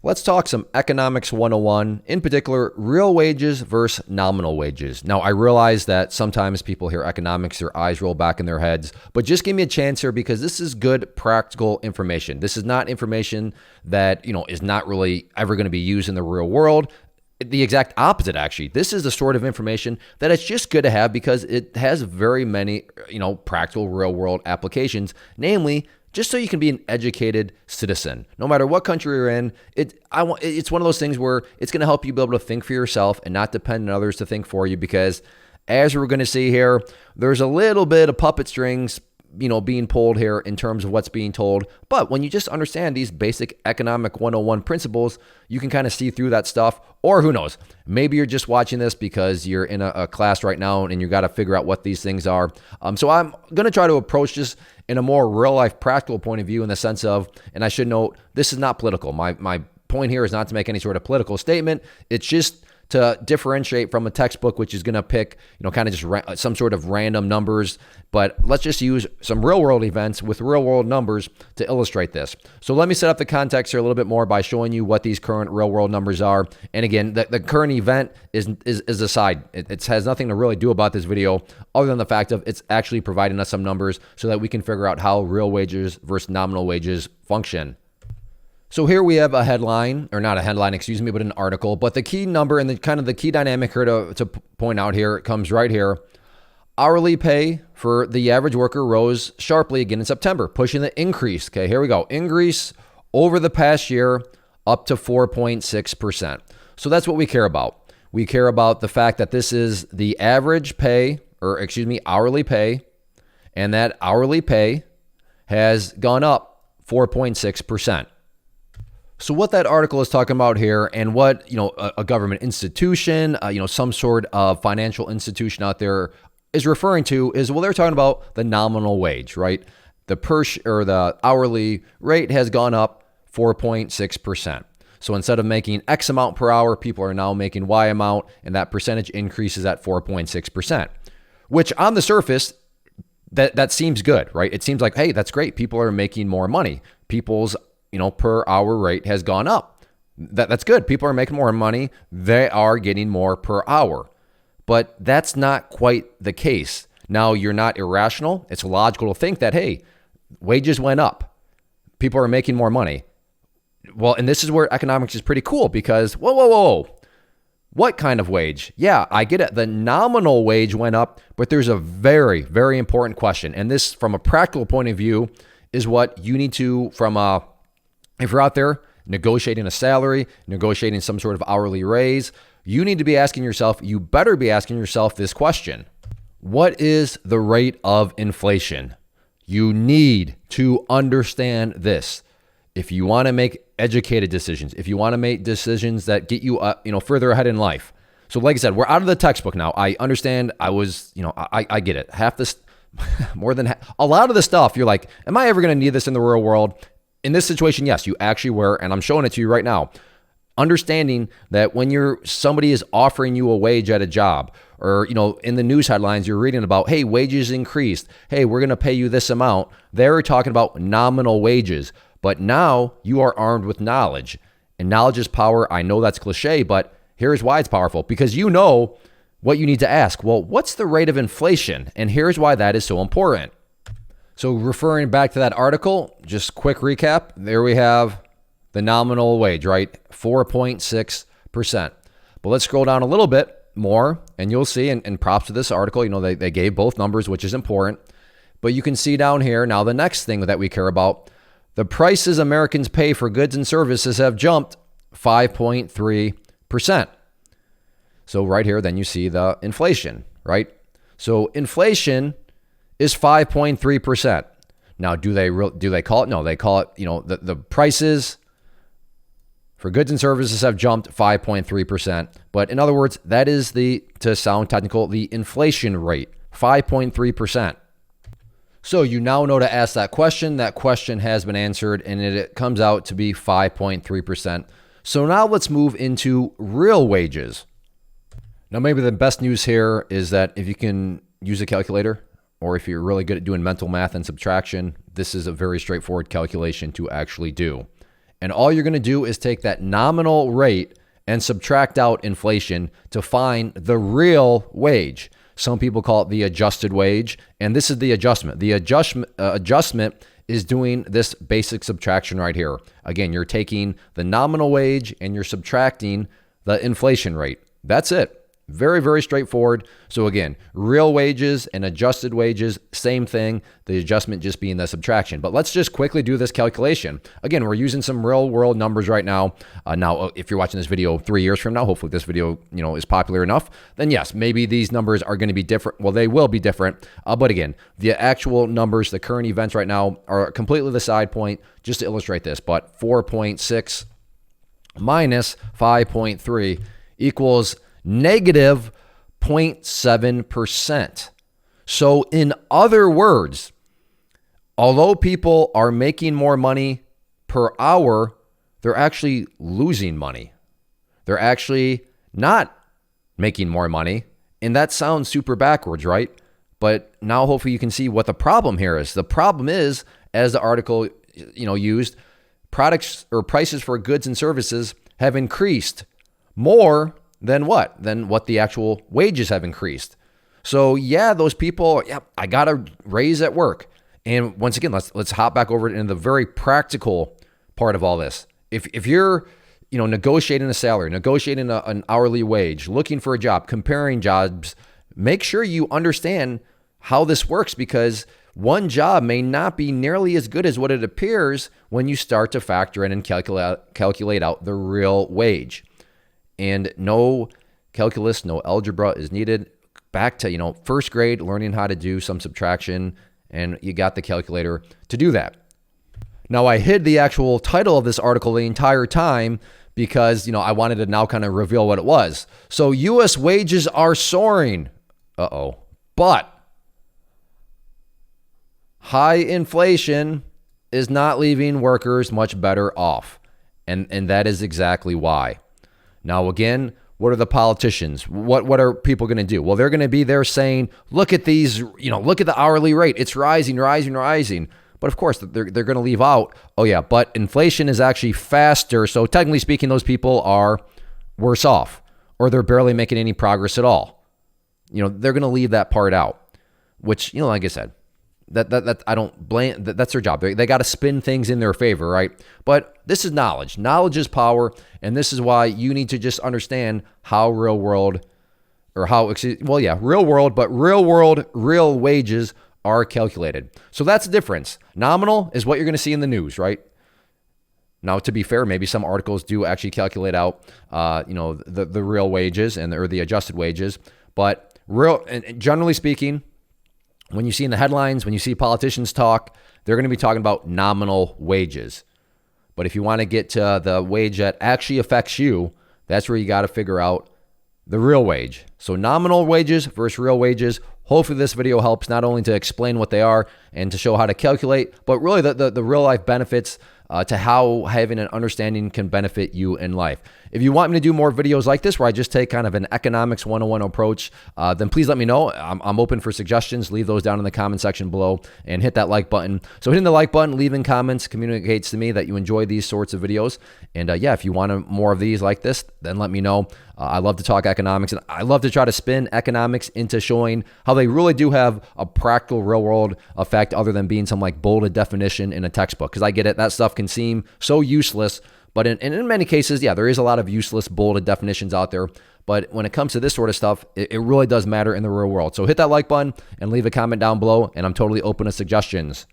Let's talk some economics 101, in particular, real wages versus nominal wages. Now, I realize that sometimes people hear economics, their eyes roll back in their heads, but just give me a chance here because this is good practical information. This is not information that, is not really ever going to be used in the real world. The exact opposite, actually. This is the sort of information that it's just good to have because it has very many, practical real world applications, namely, just so you can be an educated citizen. No matter what country you're in, it's one of those things where it's going to help you be able to think for yourself and not depend on others to think for you because, as we're going to see here, there's a little bit of puppet strings, being pulled here in terms of what's being told. But when you just understand these basic economic 101 principles, you can kind of see through that stuff. Or who knows, maybe you're just watching this because you're in a class right now and you got to figure out what these things are. So I'm going to try to approach this in a more real life practical point of view in the sense of, and I should note, this is not political. My point here is not to make any sort of political statement. It's just to differentiate from a textbook, which is going to pick, kind of just some sort of random numbers. But let's just use some real world events with real world numbers to illustrate this. So let me set up the context here a little bit more by showing you what these current real world numbers are. And again, the current event is aside. It has nothing to really do about this video other than the fact of it's actually providing us some numbers so that we can figure out how real wages versus nominal wages function. So here we have a headline, or not a headline, excuse me, but an article. But the key number and the key dynamic here to point out here, it comes right here. Hourly pay for the average worker rose sharply again in September, pushing the increase. Okay, here we go. Increase over the past year up to 4.6%. So that's what we care about. We care about the fact that this is the average pay, hourly pay, and that hourly pay has gone up 4.6%. So what that article is talking about here and what, a government institution, some sort of financial institution out there is referring to is, well, they're talking about the nominal wage, right? The hourly rate has gone up 4.6%. So instead of making X amount per hour, people are now making Y amount, and that percentage increases at 4.6%, which on the surface, that seems good, right? It seems like, hey, that's great. People are making more money. People's per hour rate has gone up. That's good. People are making more money. They are getting more per hour. But that's not quite the case. Now, you're not irrational. It's logical to think that, hey, wages went up. People are making more money. Well, and this is where economics is pretty cool because, whoa. What kind of wage? Yeah, I get it. The nominal wage went up, but there's a very, very important question. And this, from a practical point of view, is what you need to, if you're out there negotiating a salary, negotiating some sort of hourly raise, you need to be asking yourself, you better be asking yourself this question. What is the rate of inflation? You need to understand this. If you want to make educated decisions, if you want to make decisions that get you, further ahead in life. So like I said, we're out of the textbook now. I understand. I get it. Half this, more than half, a lot of the stuff, you're like, am I ever going to need this in the real world? In this situation, yes, you actually were, and I'm showing it to you right now. Understanding that when somebody is offering you a wage at a job, or in the news headlines you're reading about, hey, wages increased, hey, we're going to pay you this amount. They're talking about nominal wages, but now you are armed with knowledge, and knowledge is power. I know that's cliche, but here's why it's powerful, because you know what you need to ask. Well, what's the rate of inflation? And here's why that is so important. So referring back to that article, just quick recap, there we have the nominal wage, right? 4.6%. But let's scroll down a little bit more and you'll see, and props to this article, they gave both numbers, which is important. But you can see down here, now the next thing that we care about, the prices Americans pay for goods and services have jumped 5.3%. So right here, then you see the inflation, right? So inflation is 5.3%. Now, do they call it? No, they call it, the prices for goods and services have jumped 5.3%. But in other words, that is to sound technical, the inflation rate, 5.3%. So you now know to ask that question. That question has been answered and it comes out to be 5.3%. So now let's move into real wages. Now, maybe the best news here is that if you can use a calculator, or if you're really good at doing mental math and subtraction, this is a very straightforward calculation to actually do. And all you're going to do is take that nominal rate and subtract out inflation to find the real wage. Some people call it the adjusted wage, and this is the adjustment. The adjustment is doing this basic subtraction right here. Again, you're taking the nominal wage and you're subtracting the inflation rate. That's it. Very, very straightforward. So again, real wages and adjusted wages, same thing. The adjustment just being the subtraction. But let's just quickly do this calculation. Again, we're using some real world numbers right now. Now, if you're watching this video 3 years from now, hopefully this video, is popular enough, then yes, maybe these numbers are going to be different. Well, they will be different. But again, the actual numbers, the current events right now are completely the side point just to illustrate this. But 4.6 minus 5.3 equals negative 0.7%. So in other words, although people are making more money per hour, they're actually losing money. They're actually not making more money. And that sounds super backwards, right? But now hopefully you can see what the problem here is. The problem is, as the article used, products or prices for goods and services have increased more than what? Than what the actual wages have increased. So yeah, those people, I got a raise at work. And once again, let's hop back over into the very practical part of all this. If you're, negotiating a salary, negotiating an hourly wage, looking for a job, comparing jobs, make sure you understand how this works, because one job may not be nearly as good as what it appears when you start to factor in and calculate out the real wage. And no calculus, no algebra is needed. Back to, first grade, learning how to do some subtraction, and you got the calculator to do that. Now, I hid the actual title of this article the entire time because, I wanted to now kind of reveal what it was. So U.S. wages are soaring. But high inflation is not leaving workers much better off. And that is exactly why. Now, again, what are the politicians? What are people going to do? Well, they're going to be there saying, look at these, look at the hourly rate. It's rising. But of course, they're going to leave out, but inflation is actually faster. So technically speaking, those people are worse off, or they're barely making any progress at all. They're going to leave that part out, which, like I said, that I don't blame. That's their job. They got to spin things in their favor, right? But this is knowledge. Knowledge is power, and this is why you need to just understand how real world real wages are calculated. So that's the difference. Nominal is what you're going to see in the news, right? Now, to be fair, maybe some articles do actually calculate out, the real wages or the adjusted wages, but and generally speaking, when you see in the headlines, when you see politicians talk, they're going to be talking about nominal wages. But if you want to get to the wage that actually affects you, that's where you got to figure out the real wage. So nominal wages versus real wages. Hopefully this video helps not only to explain what they are and to show how to calculate, but really the real life benefits to how having an understanding can benefit you in life. If you want me to do more videos like this where I just take kind of an economics 101 approach, then please let me know. I'm open for suggestions. Leave those down in the comment section below and hit that like button. So hitting the like button, leaving comments communicates to me that you enjoy these sorts of videos. And if you want more of these like this, then let me know. I love to talk economics, and I love to try to spin economics into showing how they really do have a practical real world effect other than being some like bolded definition in a textbook. Because I get it, that stuff can seem so useless, but in many cases, there is a lot of useless bolded definitions out there. But when it comes to this sort of stuff, it really does matter in the real world. So hit that like button and leave a comment down below, and I'm totally open to suggestions.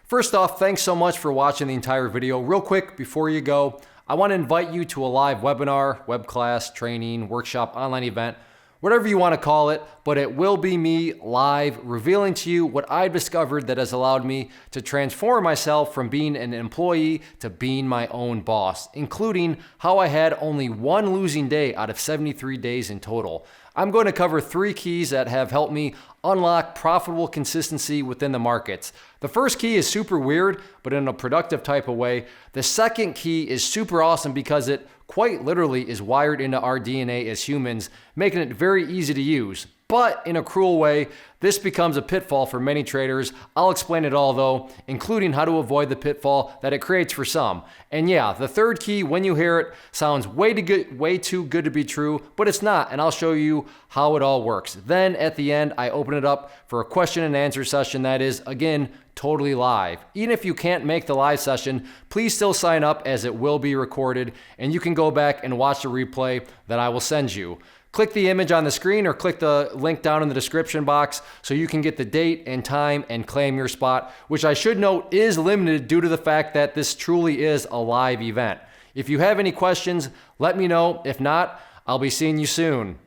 First off, thanks so much for watching the entire video. Real quick, before you go, I want to invite you to a live webinar, web class, training, workshop, online event, whatever you want to call it, but it will be me live revealing to you what I've discovered that has allowed me to transform myself from being an employee to being my own boss, including how I had only one losing day out of 73 days in total. I'm going to cover 3 keys that have helped me unlock profitable consistency within the markets. The first key is super weird, but in a productive type of way. The second key is super awesome because it quite literally is wired into our DNA as humans, making it very easy to use. But in a cruel way, this becomes a pitfall for many traders. I'll explain it all though, including how to avoid the pitfall that it creates for some. And yeah, the third key, when you hear it, sounds way too good to be true, but it's not, and I'll show you how it all works. Then at the end, I open it up for a question and answer session that is, again, totally live. Even if you can't make the live session, please still sign up as it will be recorded, and you can go back and watch the replay that I will send you. Click the image on the screen or click the link down in the description box so you can get the date and time and claim your spot, which I should note is limited due to the fact that this truly is a live event. If you have any questions, let me know. If not, I'll be seeing you soon.